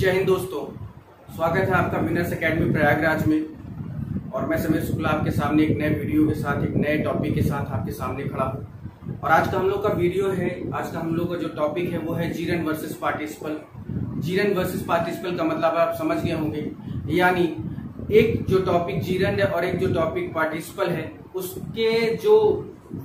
जय हिंद दोस्तों, स्वागत है आपका विनर्स एकेडमी प्रयागराज में। और मैं समीर शुक्ला आपके सामने एक नए वीडियो के साथ, एक नए टॉपिक के साथ आपके सामने खड़ा हूँ। और आज का हम लोग का वीडियो है, आज का हम लोग का जो टॉपिक है वो है gerund versus participle. Gerund versus participle का मतलब आप समझ गए होंगे, यानी एक जो टॉपिक जीरंड है और एक जो टॉपिक पार्टिसिपल है, उसके जो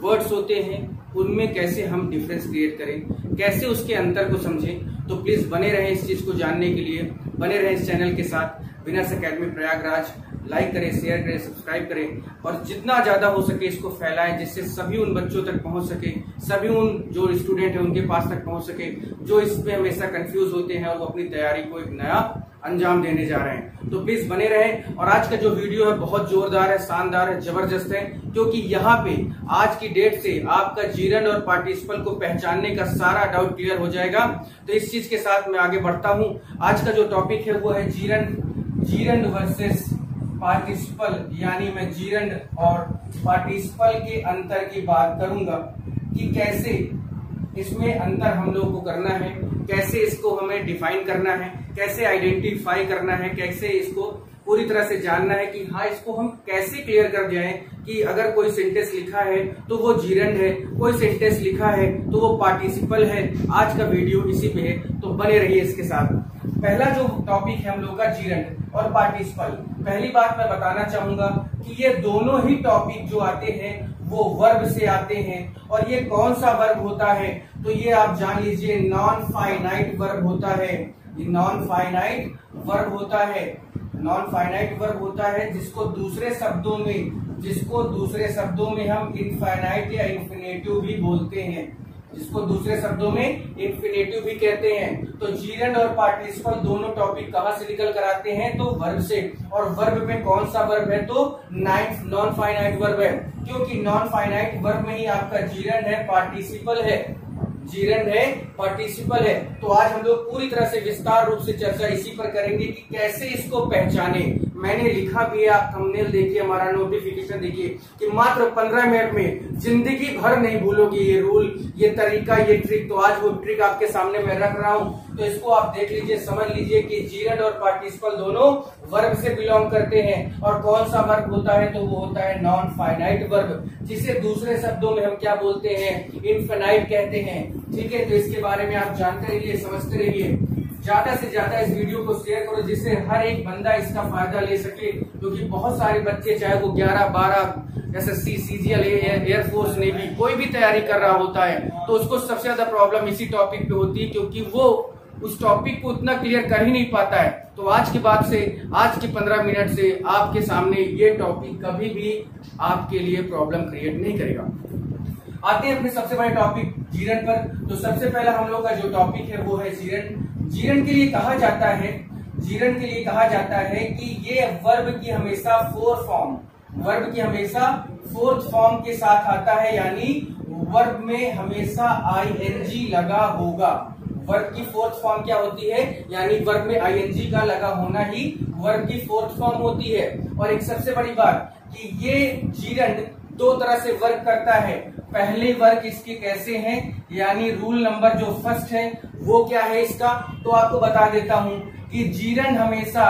वर्ड्स होते हैं उनमें कैसे हम डिफरेंस क्रिएट करें, कैसे उसके अंतर को समझें। तो प्लीज बने रहें इस चीज को जानने के लिए, बने रहें इस चैनल के साथ विनर्स एकेडमी प्रयागराज। लाइक करें, शेयर करें, सब्सक्राइब करें और जितना ज्यादा हो सके इसको फैलाएं, जिससे सभी उन बच्चों तक पहुंच सके, सभी उन जो स्टूडेंट है उनके पास तक पहुंच सके जो इसमें हमेशा कंफ्यूज होते हैं और वो अपनी तैयारी को एक नया अंजाम देने जा रहे हैं। तो प्लीज बने रहें। और आज का जो वीडियो है बहुत जोरदार है, शानदार है, जबरदस्त है, क्योंकि यहाँ पे आज की डेट से आपका जीरंड और पार्टिसिपल को पहचानने का सारा डाउट क्लियर हो जाएगा। तो इस चीज के साथ मैं आगे बढ़ता हूँ। आज का जो टॉपिक है वो है जीरंड वर्सेस पार्टिसिपल, यानी मैं जीरंड और पार्टिसिपल के अंतर की बात करूंगा कि कैसे इसमें अंतर हम लोग को करना है, कैसे इसको हमें डिफाइन करना है, कैसे आइडेंटिफाई करना है, कैसे इसको पूरी तरह से जानना है कि हाँ इसको हम कैसे क्लियर कर जाएं कि अगर कोई सेंटेंस लिखा है तो वो जीरंड है, कोई सेंटेंस लिखा है तो वो पार्टिसिपल है। आज का वीडियो इसी पे है, तो बने रहिए इसके साथ। पहला जो टॉपिक है हम लोग का जीरंड और पार्टिसिपल। पहली बात मैं बताना चाहूंगा कि ये दोनों ही टॉपिक जो आते हैं वो वर्ब से आते हैं। और ये कौन सा वर्ब होता है तो ये आप जान लीजिए, नॉन फाइनाइट वर्ब होता है। ये नॉन फाइनाइट वर्ब होता है, नॉन फाइनाइट वर्ब होता है जिसको दूसरे शब्दों में हम इनफाइनाइट या इन्फिनेटिव भी बोलते हैं, जिसको दूसरे शब्दों में इन्फिनेटिव भी कहते हैं। तो जीरंड और पार्टिसिपल दोनों टॉपिक कहाँ से निकल कर आते हैं तो वर्ब से। और वर्ब में कौन सा वर्ब है तो नॉन फाइनाइट वर्ब है, क्योंकि नॉन फाइनाइट वर्ब में ही आपका जीरंड है, पार्टिसिपल है, जीरंड है, पार्टिसिपल है। तो आज हम लोग पूरी तरह से विस्तार रूप से चर्चा इसी पर करेंगे कि कैसे इसको पहचाने। मैंने लिखा भी है, आप थंबनेल देखिए, हमारा नोटिफिकेशन देखिए कि मात्र 15 मिनट में जिंदगी भर नहीं भूलोगे ये रूल, ये तरीका, ये ट्रिक। तो आज वो ट्रिक आपके सामने मैं रख रहा हूं, तो इसको आप देख लीजिए, समझ लीजिए कि जीरंड और पार्टिसिपल दोनों वर्ब से बिलोंग करते हैं। और कौन सा वर्ब होता है तो वो होता है नॉन फाइनाइट वर्ब, जिसे दूसरे शब्दों में हम क्या बोलते हैं, इनफिनाइट कहते हैं। ठीक है, तो इसके बारे में आप जानते रहिए, समझते रहिए। ज्यादा से ज्यादा इस वीडियो को शेयर करो जिससे हर एक बंदा इसका फायदा ले सके, क्योंकि बहुत सारे बच्चे चाहे वो 11-12 एसएससी, सीजीएल, एयरफोर्स, नेवी कोई भी तैयारी कर रहा होता है तो उसको सबसे ज्यादा प्रॉब्लम इसी टॉपिक पे होती है, क्योंकि वो उस टॉपिक को उतना क्लियर कर ही नहीं पाता है। तो आज के बाद से, आज के 15 मिनट से आपके सामने ये टॉपिक कभी भी आपके लिए प्रॉब्लम क्रिएट नहीं करेगा। आते हैं अपने सबसे बड़े टॉपिक जीरंड पर। तो सबसे पहला हम लोग का जो टॉपिक है वो है जीरंड। जीरंड के लिए कहा जाता है, जीरंड के लिए कहा जाता है कि ये वर्ब की हमेशा वर्ब की हमेशा फोर्थ फॉर्म के साथ आता है, यानी वर्ब में हमेशा आईएनजी लगा होगा। वर्ब की फोर्थ फॉर्म क्या होती है, यानी वर्ब में आईएनजी का लगा होना ही वर्ब की फोर्थ फॉर्म होती है। और एक सबसे बड़ी बात कि ये जीरंड दो तरह से वर्क करता है। पहले वर्क इसके कैसे हैं, यानी रूल नंबर जो फर्स्ट है वो क्या है इसका, तो आपको बता देता हूं कि जीरंड हमेशा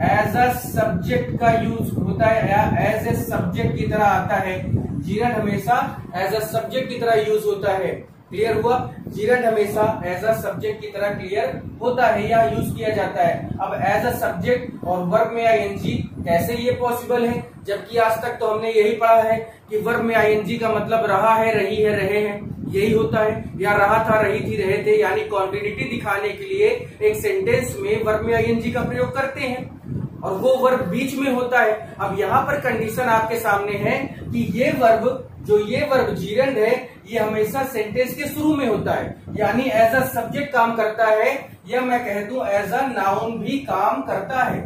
एज अ सब्जेक्ट का यूज होता है या एज ए सब्जेक्ट की तरह आता है। जीरंड हमेशा एज अ सब्जेक्ट की तरह यूज होता है। क्लियर हुआ, जीरंड हमेशा एज अ सब्जेक्ट की तरह क्लियर होता है या यूज किया जाता है। अब एज अ सब्जेक्ट और वर्ब में आईएनजी कैसे ये पॉसिबल है, जबकि आज तक तो हमने यही पढ़ा है कि वर्ब में आईएनजी का मतलब रहा है, रही है, रहे हैं, यही होता है, या रहा था, रही थी, रहे थे, यानी कॉन्टिन्यूटी दिखाने के लिए एक सेंटेंस में वर्ब में आईएनजी का प्रयोग करते हैं और वो वर्ब बीच में होता है। अब यहाँ पर कंडीशन आपके सामने है कि ये वर्ब जीरंड है, ये हमेशा सेंटेंस के शुरू में होता है, यानी एज अ सब्जेक्ट काम करता है, या मैं कह दूं एज अ नाउन भी काम करता है।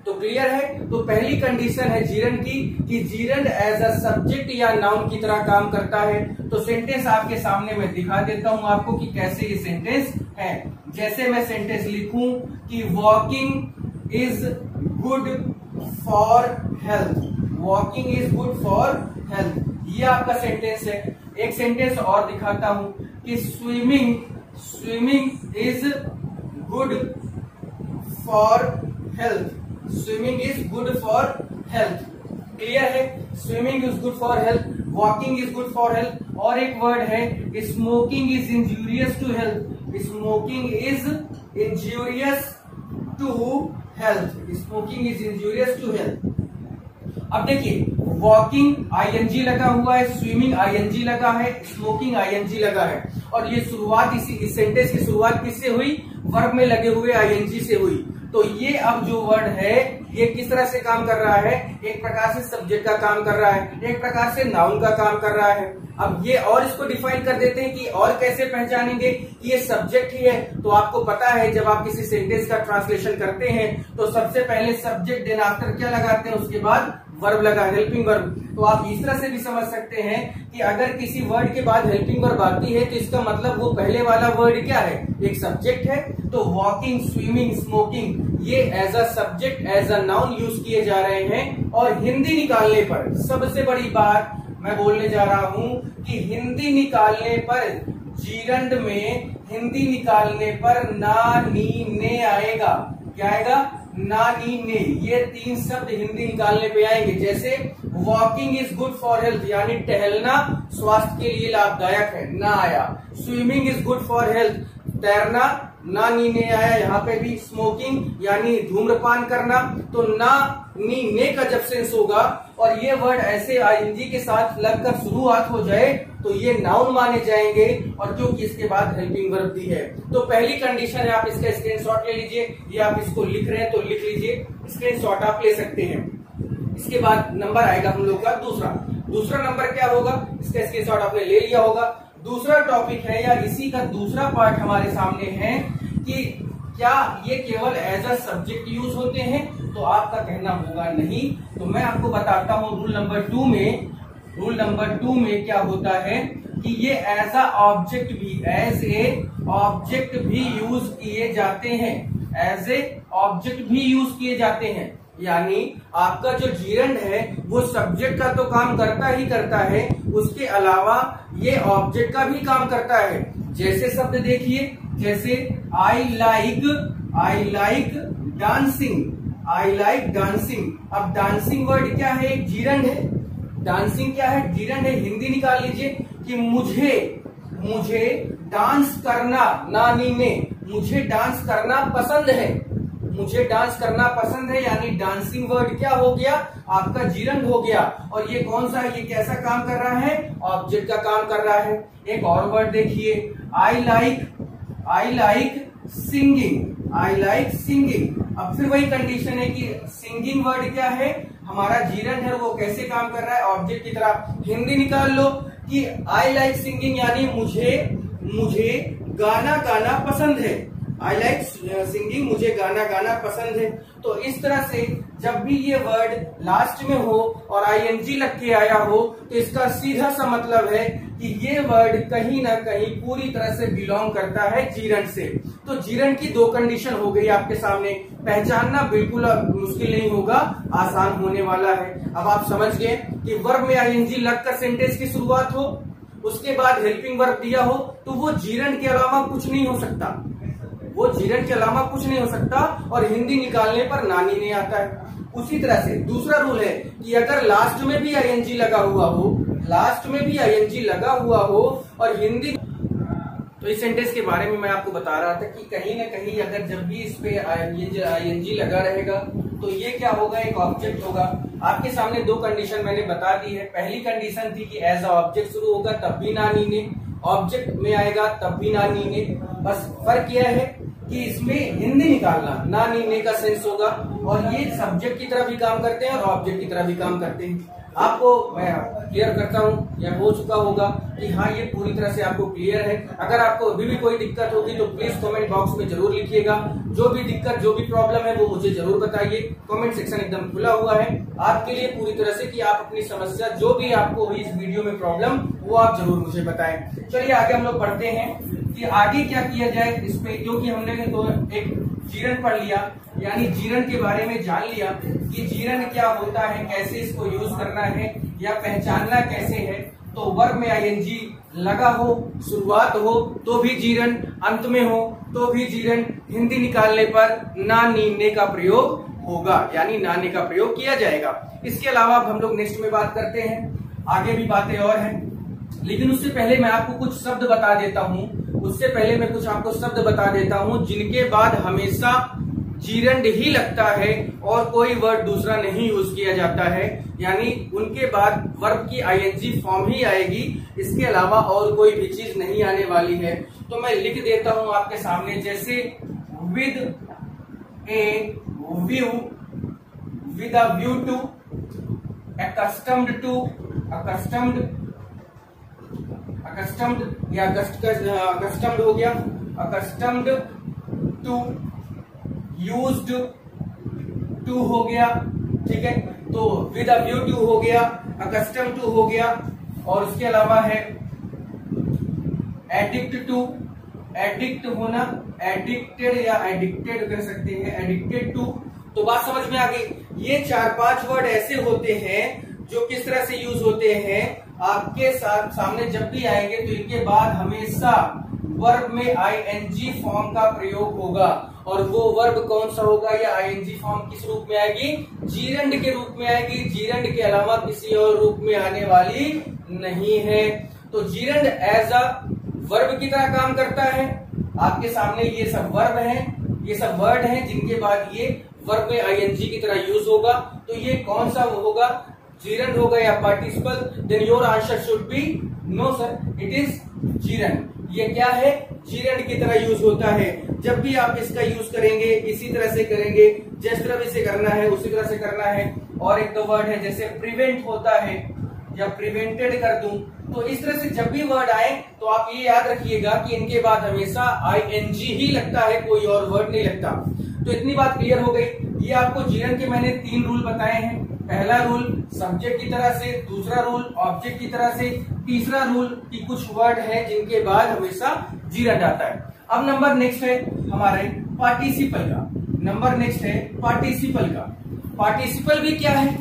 तो क्लियर है, तो पहली कंडीशन है जीरंड की कि जीरंड एज अ सब्जेक्ट या नाउन की तरह काम करता है। तो सेंटेंस आपके सामने मैं दिखा देता हूं आपको कि कैसे ये सेंटेंस है। जैसे मैं सेंटेंस लिखूं कि walking is good for health, walking is good for health, ये आपका सेंटेंस है। एक सेंटेंस और दिखाता हूं कि swimming is good for health. Swimming is good for health. Clear है? Swimming is good for health, walking is good for health. और एक वर्ड है smoking is injurious to health. Smoking is injurious to health. Smoking is injurious to health. अब देखिए, walking ING लगा हुआ है, swimming ING लगा है, स्मोकिंग आईएनजी लगा है, और ये शुरुआत इस सेंटेंस की शुरुआत किससे हुई? वर्ब में लगे हुए आईएनजी से हुई। तो ये अब जो वर्ड है ये किस तरह से काम कर रहा है? एक प्रकार से सब्जेक्ट का काम कर रहा है, एक प्रकार से नाउन का काम कर रहा है। अब ये और इसको डिफाइन कर देते हैं कि और कैसे पहचानेंगे कि ये सब्जेक्ट ही है। तो आपको पता है जब आप किसी सेंटेंस का ट्रांसलेशन करते हैं तो सबसे पहले सब्जेक्ट देन आफ्टर क्या लगाते हैं? उसके बाद वर्ब लगा, हेल्पिंग वर्ब। तो आप इस तरह से भी समझ सकते हैं कि अगर किसी वर्ड के बाद हेल्पिंग वर्ब आती है तो इसका मतलब वो पहले वाला वर्ड क्या है? एक सब्जेक्ट है। तो वॉकिंग, स्विमिंग, स्मोकिंग ये as a subject, as a noun use किए जा रहे हैं। और हिंदी निकालने पर सबसे बड़ी बात मैं बोलने जा रहा हूं कि हिंदी निकालने पर जीरंड में हिंदी निकालने पर ना, नी, ने आएगा। क्या आएगा? ना, नी, ने। ये तीन शब्द हिंदी निकालने पे आएंगे। जैसे walking is good for health यानी टहलना स्वास्थ्य के लिए लाभदायक है, ना आया। Swimming is good for health, तैरना, ना, नी, ने आया यहाँ पे भी। स्मोकिंग यानी धूम्रपान करना, तो ना, नी, ने का जब सेंस होगा और ये वर्ड ऐसे आईएनजी के साथ लगकर शुरुआत हो जाए तो ये नाउन माने जाएंगे। और क्योंकि इसके बाद हेल्पिंग वर्ब दी है। तो पहली कंडीशन है, आप इसका स्क्रीनशॉट ले लीजिए। ये आप इसको लिख रहे हैं तो लिख लीजिए, स्क्रीनशॉट आप ले सकते हैं। इसके बाद नंबर आएगा हम लोग का दूसरा नंबर क्या होगा? इसका स्क्रीनशॉट आपने ले लिया होगा। दूसरा टॉपिक है या इसी का दूसरा पार्ट हमारे सामने है कि क्या ये केवल एज अ सब्जेक्ट यूज होते हैं? तो आपका कहना होगा नहीं। तो मैं आपको बताता हूं रूल नंबर 2 में क्या होता है कि ये एज ए ऑब्जेक्ट भी यूज किए जाते हैं। एज ए ऑब्जेक्ट भी यूज किए जाते हैं। यानी आपका जो जीरंड है वो सब्जेक्ट का तो काम करता ही करता है, उसके अलावा ये ऑब्जेक्ट का भी काम करता है। जैसे शब्द देखिए, जैसे आई लाइक डांसिंग। अब डांसिंग वर्ड क्या है? एक जीरंड है। डांसिंग क्या है? जीरंड है। हिंदी निकाल लीजिए कि मुझे डांस करना, ना, नी, ने, मुझे डांस करना पसंद है। मुझे डांस करना पसंद है यानी डांसिंग वर्ड क्या हो गया? आपका जीरंड हो गया। और ये कौन सा है? ये कैसा काम कर रहा है? ऑब्जेक्ट का काम कर रहा है। एक और वर्ड देखिए, आई लाइक सिंगिंग। अब फिर वही कंडीशन है कि सिंगिंग वर्ड क्या है? हमारा जीरंड है, वो कैसे काम कर रहा है? ऑब्जेक्ट की तरह। हिंदी निकाल लो कि आई लाइक सिंगिंग यानी मुझे गाना गाना पसंद है। आई लाइक सिंगिंग, मुझे गाना गाना पसंद है। तो इस तरह से जब भी ये वर्ड लास्ट में हो और आईएनजी लग के आया हो तो इसका सीधा सा मतलब है कि ये वर्ड कहीं ना कहीं पूरी तरह से बिलोंग करता है जीरंड से। तो जीरंड की 2 कंडीशन हो गई आपके सामने। पहचानना बिल्कुल मुश्किल नहीं होगा, आसान होने वाला है। अब आप समझ गए कि वर्ब में आईएनजी लगकर सेंटेंस की शुरुआत हो, उसके बाद हेल्पिंग वर्ब दिया हो, तो वो जीरंड के अलावा कुछ नहीं हो सकता। और हिंदी निकालने पर नानी नहीं आता है। उसी तरह से दूसरा रूल है कि अगर लास्ट में भी आईएनजी लगा हुआ हो और हिंदी, तो इस सेंटेंस के बारे में मैं आपको बता रहा था कि कहीं ना कहीं अगर जब भी इस पे आईएनजी लगा रहेगा तो ये क्या होगा? एक ऑब्जेक्ट होगा। आपके सामने 2 कंडीशन मैंने बता दी है। पहली कंडीशन थी कि एज अ ऑब्जेक्ट शुरू होगा तब भी नानी ने, ऑब्जेक्ट में आएगा तब भी नानी ने। बस फर्क यह है कि इसमें हिंदी निकालना, ना, नी, ने का सेंस होगा। और ये सब्जेक्ट की तरह भी काम करते हैं और ऑब्जेक्ट की तरह भी काम करते हैं। आपको मैं क्लियर करता हूं या हो चुका होगा कि हाँ ये पूरी तरह से आपको क्लियर है। अगर आपको अभी भी कोई दिक्कत होगी तो प्लीज कमेंट बॉक्स में जरूर लिखिएगा। जो भी दिक्कत, जो भी प्रॉब्लम है वो मुझे जरूर बताइए। कमेंट सेक्शन एकदम खुला हुआ है आपके लिए पूरी तरह से कि आप अपनी समस्या जो भी आपको हुई इस वीडियो में प्रॉब्लम वो आप जरूर मुझे बताएं। चलिए आगे हम लोग बढ़ते हैं कि आगे क्या किया जाए इस पे, क्योंकि हमने तो एक जीरंड पढ़ लिया, यानी जीरंड के बारे में जान लिया कि जीरंड क्या होता है, कैसे इसको यूज करना है या पहचानना कैसे है। तो वर्ब में आईएनजी लगा हो, शुरुआत हो तो भी जीरन, अंत में हो तो भी जीरन, हिंदी निकालने पर ना नीने का प्रयोग होगा, यानी नाने का प्रयोग किया जाएगा। इसके अलावा अब हम लोग नेक्स्ट में बात करते हैं, आगे भी बातें और हैं, लेकिन उससे पहले मैं आपको कुछ शब्द बता देता हूं। उससे पहले मैं कुछ आपको शब्द बता देता हूं जिनके बाद हमेशा जीरंड ही लगता है और कोई वर्ड दूसरा नहीं यूज किया जाता है, यानी उनके बाद वर्ब की आईएनजी फॉर्म ही आएगी, इसके अलावा और कोई भी चीज नहीं आने वाली है। तो मैं लिख देता हूं आपके सामने, जैसे with a view, with a view to, accustomed to, accustomed या accustomed हो गया, accustomed to, used to हो गया, ठीक है। तो with a view to हो गया, accustomed to हो गया, और उसके अलावा है addict to, एडिक्ट होना, एडिक्टेड या एडिक्टेड कर सकते हैं, एडिक्टेड टू। तो बात समझ में आ गई। ये 4-5 वर्ड ऐसे होते हैं जो किस तरह से यूज होते हैं, आपके साथ सामने जब भी आएंगे तो इनके बाद हमेशा वर्ब में आईएनजी फॉर्म का प्रयोग होगा, और वो वर्ब कौन सा होगा या आईएनजी फॉर्म किस रूप में आएगी, जीरंड के रूप में आएगी, जीरंड के अलावा किसी और रूप में आने वाली नहीं है। तो जीरंड एज अ वर्ब की तरह काम करता है। आपके सामने ये सब वर्ब हैं, ये सब वर्ड हैं जिनके बाद ये वर्ब में आईएनजी की तरह यूज होगा। तो ये कौन सा होगा, जीरंड होगा या participle? Then your answer should be no sir, it is gerund. ये क्या है, जीरंड की तरह यूज होता है। जब भी आप इसका यूज करेंगे इसी तरह से करेंगे, जिस तरह इसे करना है उसी तरह से करना है। और एक तो वर्ड है जैसे प्रिवेंट होता है या प्रिवेंटेड कर दूं, तो इस तरह से जब भी वर्ड आए तो आप ये याद रखिएगा कि इनके बाद हमेशा आईएनजी ही लगता है, कोई और वर्ड नहीं लगता। तो इतनी बात क्लियर हो गई। ये आपको जीरंड के मैंने 3 रूल बताए हैं। पहला रूल सब्जेक्ट की तरह से, दूसरा रूल ऑब्जेक्ट की तरह से, तीसरा रूल कि कुछ वर्ड है जिनके बाद हमेशा जीरंड आता है। अब नंबर नेक्स्ट है हमारे पार्टिसिपल का, नंबर नेक्स्ट है पार्टिसिपल का। पार्टिसिपल भी क्या है,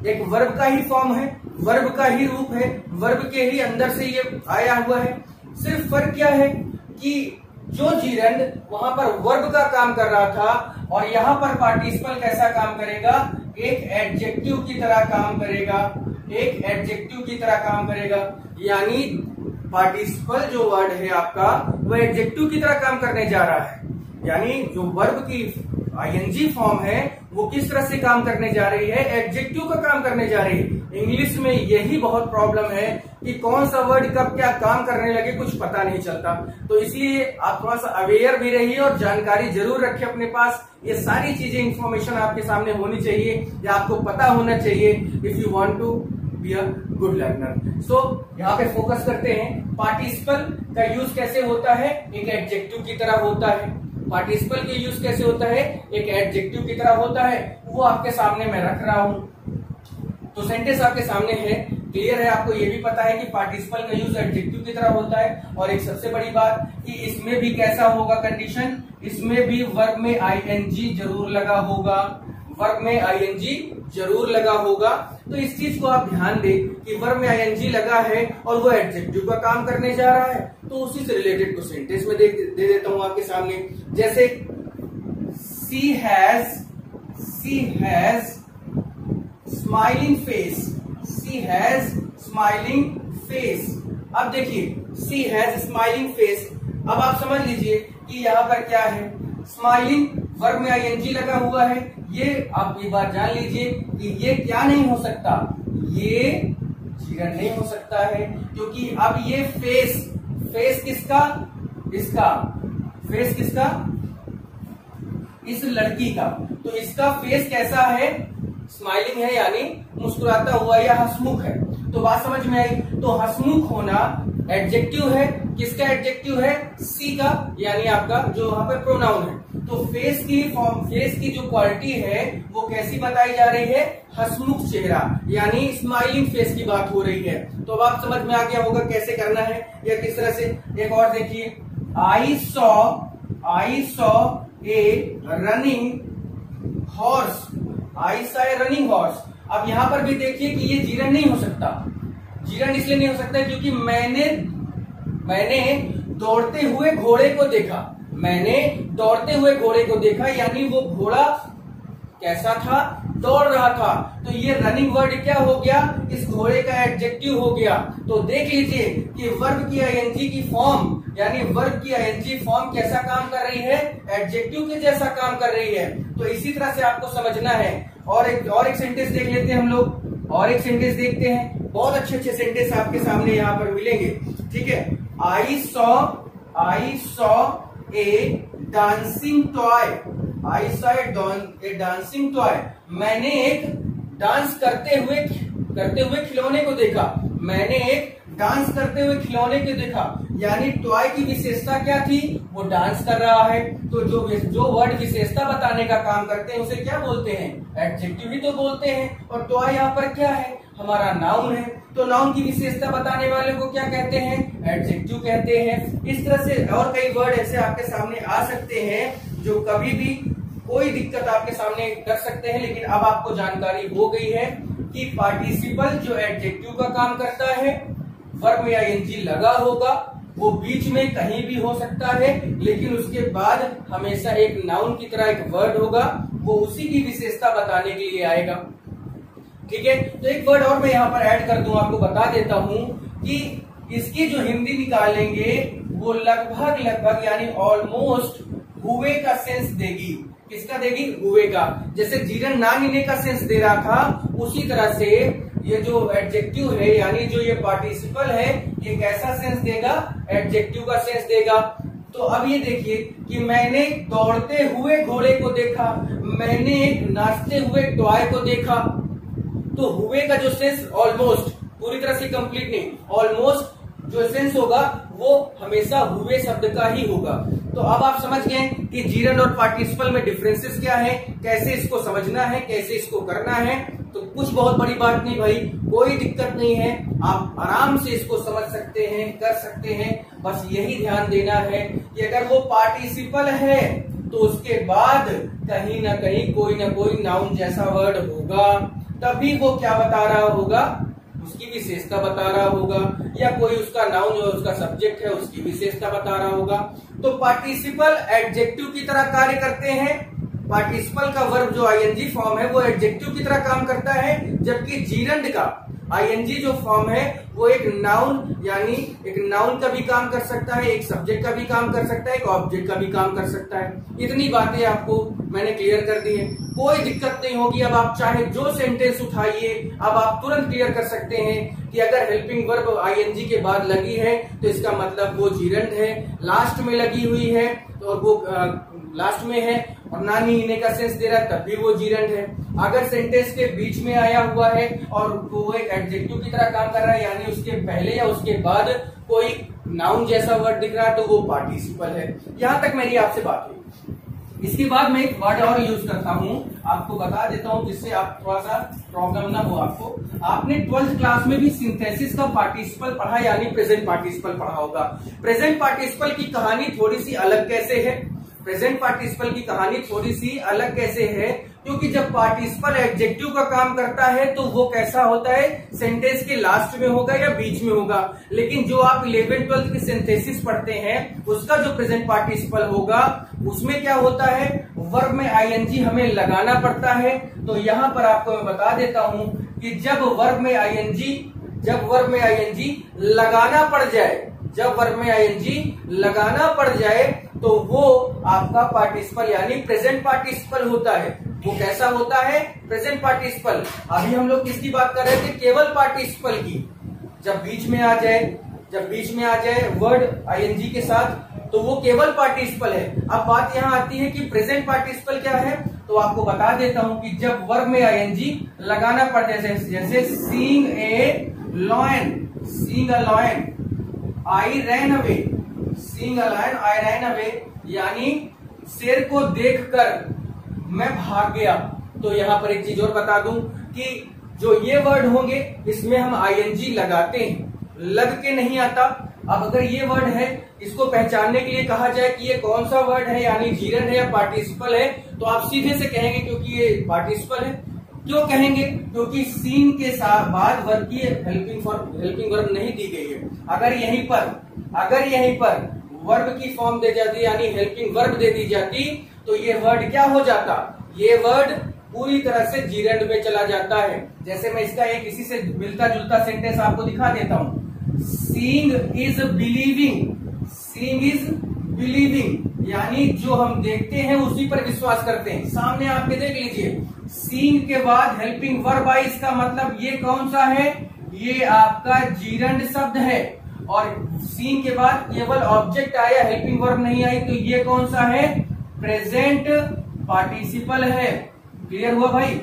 एक वर्ब का ही फॉर्म है, वर्ब का ही रूप है, वर्ब के ही अंदर से ये आया हुआ है। सिर्फ फर्क क्या है कि जो जीरंड वहां पर वर्ब का काम कर रहा था और यहाँ पर पार्टिसिपल कैसा काम करेगा, एक एडजेक्टिव की तरह काम करेगा, एक एडजेक्टिव की तरह काम करेगा। यानी पार्टिसिपल जो वर्ड है आपका वो एडजेक्टिव की तरह काम करने जा रहा है। यानी जो वर्ब की आईएनजी फॉर्म है वो किस तरह से काम करने जा रही है, एडजेक्टिव का काम करने जा रही है। इंग्लिश में यही बहुत प्रॉब्लम है कि कौन सा वर्ड कब क्या काम करने लगे कुछ पता नहीं चलता। तो इसलिए आप थोड़ा सा अवेयर भी रहिए और जानकारी जरूर रखें अपने पास। ये सारी चीजें इंफॉर्मेशन आपके सामने होनी चाहिए या आपको पता होना चाहिए if you want to be a good learner. So यहाँ पे फोकस करते हैं पार्टिसिपल का यूज कैसे होता है, एक एडजेक्टिव की तरह होता है। पार्टिसिपल के यूज कैसे होता है, एक एडजेक्टिव की तरह होता है, वो आपके सामने मैं रख रहा हूं। तो सेंटेंस आपके सामने है, क्लियर है, आपको ये भी पता है कि पार्टिसिपल का यूज एडजेक्टिव की तरह होता है। और एक सबसे बड़ी बात कि इसमें भी कैसा होगा कंडीशन, इसमें भी वर्ब में आईएनजी जरूर लगा होगा, वर्ब में आईएनजी जरूर लगा होगा। तो इस चीज को आप ध्यान दें कि वर्ब में आईएनजी लगा है और वो एडजेक्टिव का काम करने जा रहा है। तो उसी से रिलेटेड को सेंटेंस में दे देता हूं आपके सामने। जैसे she has smiling face, she has smiling face. अब देखिए सी हैज स्माइलिंग फेस। अब आप समझ लीजिए कि यहाँ पर क्या है, स्माइलिंग वर्ब में आईएनजी लगा हुआ है। ये आप एक बार जान लीजिए कि ये क्या नहीं हो सकता, ये जीरंड नहीं हो सकता है, क्योंकि अब ये फेस किसका, इसका फेस किसका, इस लड़की का। तो इसका फेस कैसा है, स्माइलिंग है यानी मुस्कुराता हुआ या हंसमुख है। तो बात समझ में आई। तो हंसमुख होना एडजेक्टिव है, किसका एडजेक्टिव है, सी का, यानी आपका जो वहां पर प्रोनाउन है। तो फेस की जो क्वालिटी है वो कैसी बताई जा रही है, हंसमुख चेहरा, यानी स्माइलिंग फेस की बात हो रही है। तो अब आप समझ में आ गया होगा कैसे करना है या किस तरह से। एक और देखिए, I saw a running horse, I saw a running horse. अब यहां पर भी देखिए कि ये जीरंड नहीं हो सकता, जीरंड इसलिए नहीं हो सकता क्योंकि मैंने दौड़ते हुए घोड़े को देखा। मैंने दौड़ते हुए घोड़े को देखा यानी वो घोड़ा कैसा था, दौड़ रहा था। तो ये रनिंग वर्ड क्या हो गया, इस घोड़े का एडजेक्टिव हो गया। तो देख लीजिए कि वर्ब की आईएनजी की फॉर्म यानी वर्ब की आईएनजी फॉर्म कैसा काम कर रही है, एडजेक्टिव के जैसा काम कर रही है। तो इसी तरह से आपको समझना है। और एक सेंटेंस देख लेते हैं हम लोग, और एक सेंटेंस देखते हैं। बहुत अच्छे अच्छे सेंटेंस आपके सामने यहाँ पर मिलेंगे, ठीक है। I saw a dancing toy. I saw a dancing toy. मैंने एक डांस करते हुए खिलौने को देखा। मैंने एक डांस करते हुए खिलौने को देखा यानी टॉय की विशेषता क्या थी, वो डांस कर रहा है। तो जो वर्ड विशेषता बताने का काम करते हैं उसे क्या बोलते हैं, एडजेक्टिव ही तो बोलते हैं। और टॉय यहाँ पर क्या है, हमारा नाउन है। तो नाउन की विशेषता बताने वाले को क्या कहते हैं, एडजेक्टिव कहते हैं। इस तरह से और कई वर्ड ऐसे आपके सामने आ सकते हैं जो कभी भी कोई दिक्कत आपके सामने कर सकते हैं। लेकिन अब आपको जानकारी हो गई है कि पार्टिसिपल जो एडजेक्टिव का काम करता है, वर्ब में आईएनजी लगा होगा, वो बीच में कहीं भी हो सकता है, लेकिन उसके बाद हमेशा एक नाउन की तरह एक वर्ड होगा, वो उसी की विशेषता बताने के लिए आएगा। ठीक है, तो एक वर्ड और मैं यहाँ पर ऐड कर दूं, आपको बता देता हूं कि इसकी जो हिंदी निकालेंगे वो लगभग यानी ऑलमोस्ट हुए का सेंस देगी। किसका देगी, हुए का। जैसे जीरन ना नीने का सेंस दे रहा था, उसी तरह से ये जो एडजेक्टिव है यानी जो ये पार्टिसिपल है, ये कैसा सेंस देगा, एडजेक्टिव का सेंस देगा। तो अब ये देखिए कि मैंने दौड़ते हुए घोड़े को देखा, मैंने एक नाचते हुए टॉय को देखा। तो हुए का जो सेंस ऑलमोस्ट, पूरी तरह से कंप्लीट नहीं, ऑलमोस्ट जो सेंस होगा वो हमेशा हुए शब्द का ही होगा। तो अब आप समझ गए कि जीरन और पार्टिसिपल में डिफरेंसेस क्या है, कैसे इसको समझना है, कैसे इसको करना है। तो कुछ बहुत बड़ी बात नहीं भाई, कोई दिक्कत नहीं है, आप आराम से इसको समझ सकते हैं, कर सकते हैं। बस यही ध्यान देना है कि अगर वो पार्टिसिपल है तो उसके बाद कहीं ना कहीं कोई ना कोई नाउन जैसा वर्ड होगा, तभी वो क्या बता रहा होगा, उसकी विशेषता बता रहा होगा, या कोई उसका नाउन जो उसका सब्जेक्ट है उसकी विशेषता बता रहा होगा। तो पार्टिसिपल एडजेक्टिव की तरह कार्य करते हैं। पार्टिसिपल का वर्ब जो आईएनजी फॉर्म है वो एडजेक्टिव की तरह काम करता है, जबकि जीरंड का आईएनजी जो फॉर्म है वो एक नाउन यानी एक नाउन का भी काम कर सकता है, एक सब्जेक्ट का भी काम कर सकता है, एक ऑब्जेक्ट का भी काम कर सकता है। इतनी बातें आपको मैंने क्लियर कर दी है, कोई दिक्कत नहीं होगी। अब आप चाहे जो सेंटेंस उठाइए, अब आप तुरंत क्लियर कर सकते हैं कि अगर हेल्पिंग वर्ब आईएनजी के बाद लगी है तो इसका मतलब वो जीरंड है, लास्ट में लगी हुई है तो वो लास्ट में है, और ना नीने का सेंस दे रहा है तब भी वो जीरंड है। अगर सेंटेंस के बीच में आया हुआ है और वो एक एडजेक्टिव की तरह काम कर रहा है यानी उसके पहले या उसके बाद कोई नाउन जैसा वर्ड दिख रहा है तो वो पार्टिसिपल है। यहां तक मेरी आपसे बात हुई। इसके बाद मैं एक वर्ड और यूज करता हूं, आपको बता देता हूं जिससे आप थोड़ा सा प्रॉब्लम ना हो आपको। आपने 12th क्लास में भी सिंथेसिस का पार्टिसिपल पढ़ा यानी प्रेजेंट पार्टिसिपल पढ़ा होगा। प्रेजेंट पार्टिसिपल की कहानी थोड़ी सी अलग कैसे है, प्रेजेंट पार्टिसिपल की कहानी थोड़ी सी अलग कैसे है, क्योंकि जब पार्टिसिपल एडजेक्टिव का काम करता है तो वो कैसा होता है, सेंटेंस के लास्ट में होगा या बीच में होगा। लेकिन जो आप 11th 12th की सिंथेसिस पढ़ते हैं उसका जो प्रेजेंट पार्टिसिपल होगा उसमें क्या होता है, वर्ब में आईएनजी हमें लगाना पड़ता है। तो यहां पर आपको मैं बता देता हूं कि जब वर्ब में आईएनजी लगाना पड़ जाए, जब वर्ब में आईएनजी लगाना पड़ जाए तो वो आपका पार्टिसिपल यानी प्रेजेंट पार्टिसिपल होता है। वो कैसा होता है, प्रेजेंट पार्टिसिपल। अभी हम लोग किसकी बात कर रहे थे, केवल पार्टिसिपल की। जब बीच में आ जाए वर्ड आईएनजी के साथ तो वो केवल पार्टिसिपल है। अब बात यहाँ आती है कि प्रेजेंट पार्टिसिपल क्या है, तो आपको बता देता हूं कि जब वर्ब में आईएनजी लगाना पड़ जाए, जैसे seeing a lion, I ran away, seeing a lion I ran away, यानी शेर को देखकर मैं भाग गया। तो यहाँ पर एक चीज और बता दूं कि जो ये वर्ड होंगे इसमें हम आईएनजी लगाते हैं, लग के नहीं आता। अब अगर ये वर्ड है, इसको पहचानने के लिए कहा जाए कि ये कौन सा वर्ड है यानी जीरंड है या पार्टिसिपल है, तो आप सीधे से कहेंगे क्योंकि ये पार्टिसिपल है, क्यों कहेंगे? क्योंकि सीन के साथ बाद वर्ब की हेल्पिंग वर्ब नहीं दी गई है। अगर यहीं पर वर्ब की फॉर्म दे जाती, यानी हेल्पिंग वर्ब दे दी जाती, तो ये वर्ड क्या हो जाता? ये वर्ड पूरी तरह से जीरेंड में चला जाता है। जैसे मैं इसका एक इसी से मिलता जुलता सेंटेंस आपको दिखा देता हूं। सीइंग इज बिलीविंग, यानी जो हम देखते हैं उसी पर विश्वास करते हैं। सामने आपके देख लीजिए, सीइंग के बाद हेल्पिंग वर्ब आई, इसका मतलब ये कौन सा है? ये आपका जीरेंड शब्द है। और सीइंग के बाद केवल ऑब्जेक्ट आया, हेल्पिंग वर्ब नहीं आई, तो ये कौन सा है? प्रेजेंट पार्टिसिपल है। क्लियर हुआ भाई?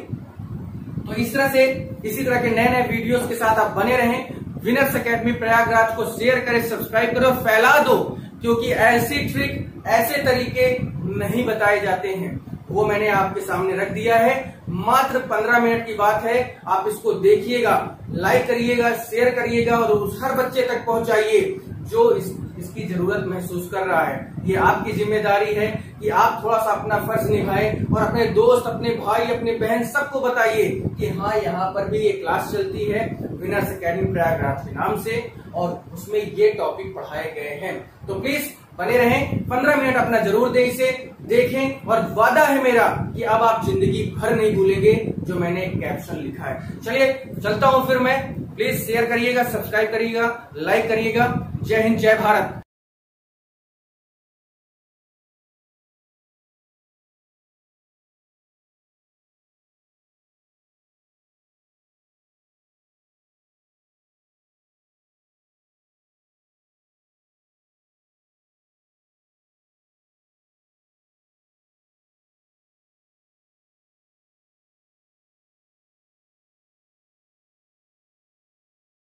तो इसी तरह के नए नए वीडियोस के साथ आप बने रहें। विनर्स एकेडमी प्रयागराज को शेयर करें, सब्सक्राइब करो, फैला दो, क्योंकि ऐसी ट्रिक, ऐसे तरीके नहीं बताए जाते हैं, वो मैंने आपके सामने रख दिया है। मात्र 15 मिनट की बात है, आप इसको देखिएगा, लाइक करिएगा, शेयर करिएगा और उस हर बच्चे तक पहुंचाइए जो इसकी जरूरत महसूस कर रहा है। ये आपकी जिम्मेदारी है कि आप थोड़ा सा अपना फर्ज निभाएं और अपने दोस्त, अपने भाई, अपने बहन सबको बताइए कि हाँ, यहाँ पर भी ये क्लास चलती है विनर्स एकेडमी प्रयागराज के नाम से, और उसमें ये टॉपिक पढ़ाए गए हैं। तो प्लीज बने रहें, 15 मिनट अपना जरूर दे, इसे देखें, और वादा है मेरा कि अब आप जिंदगी भर नहीं भूलेंगे जो मैंने कैप्शन लिखा है। चलिए चलता हूं फिर मैं। प्लीज शेयर करिएगा, सब्सक्राइब करिएगा, लाइक करिएगा। जय हिंद, जय भारत।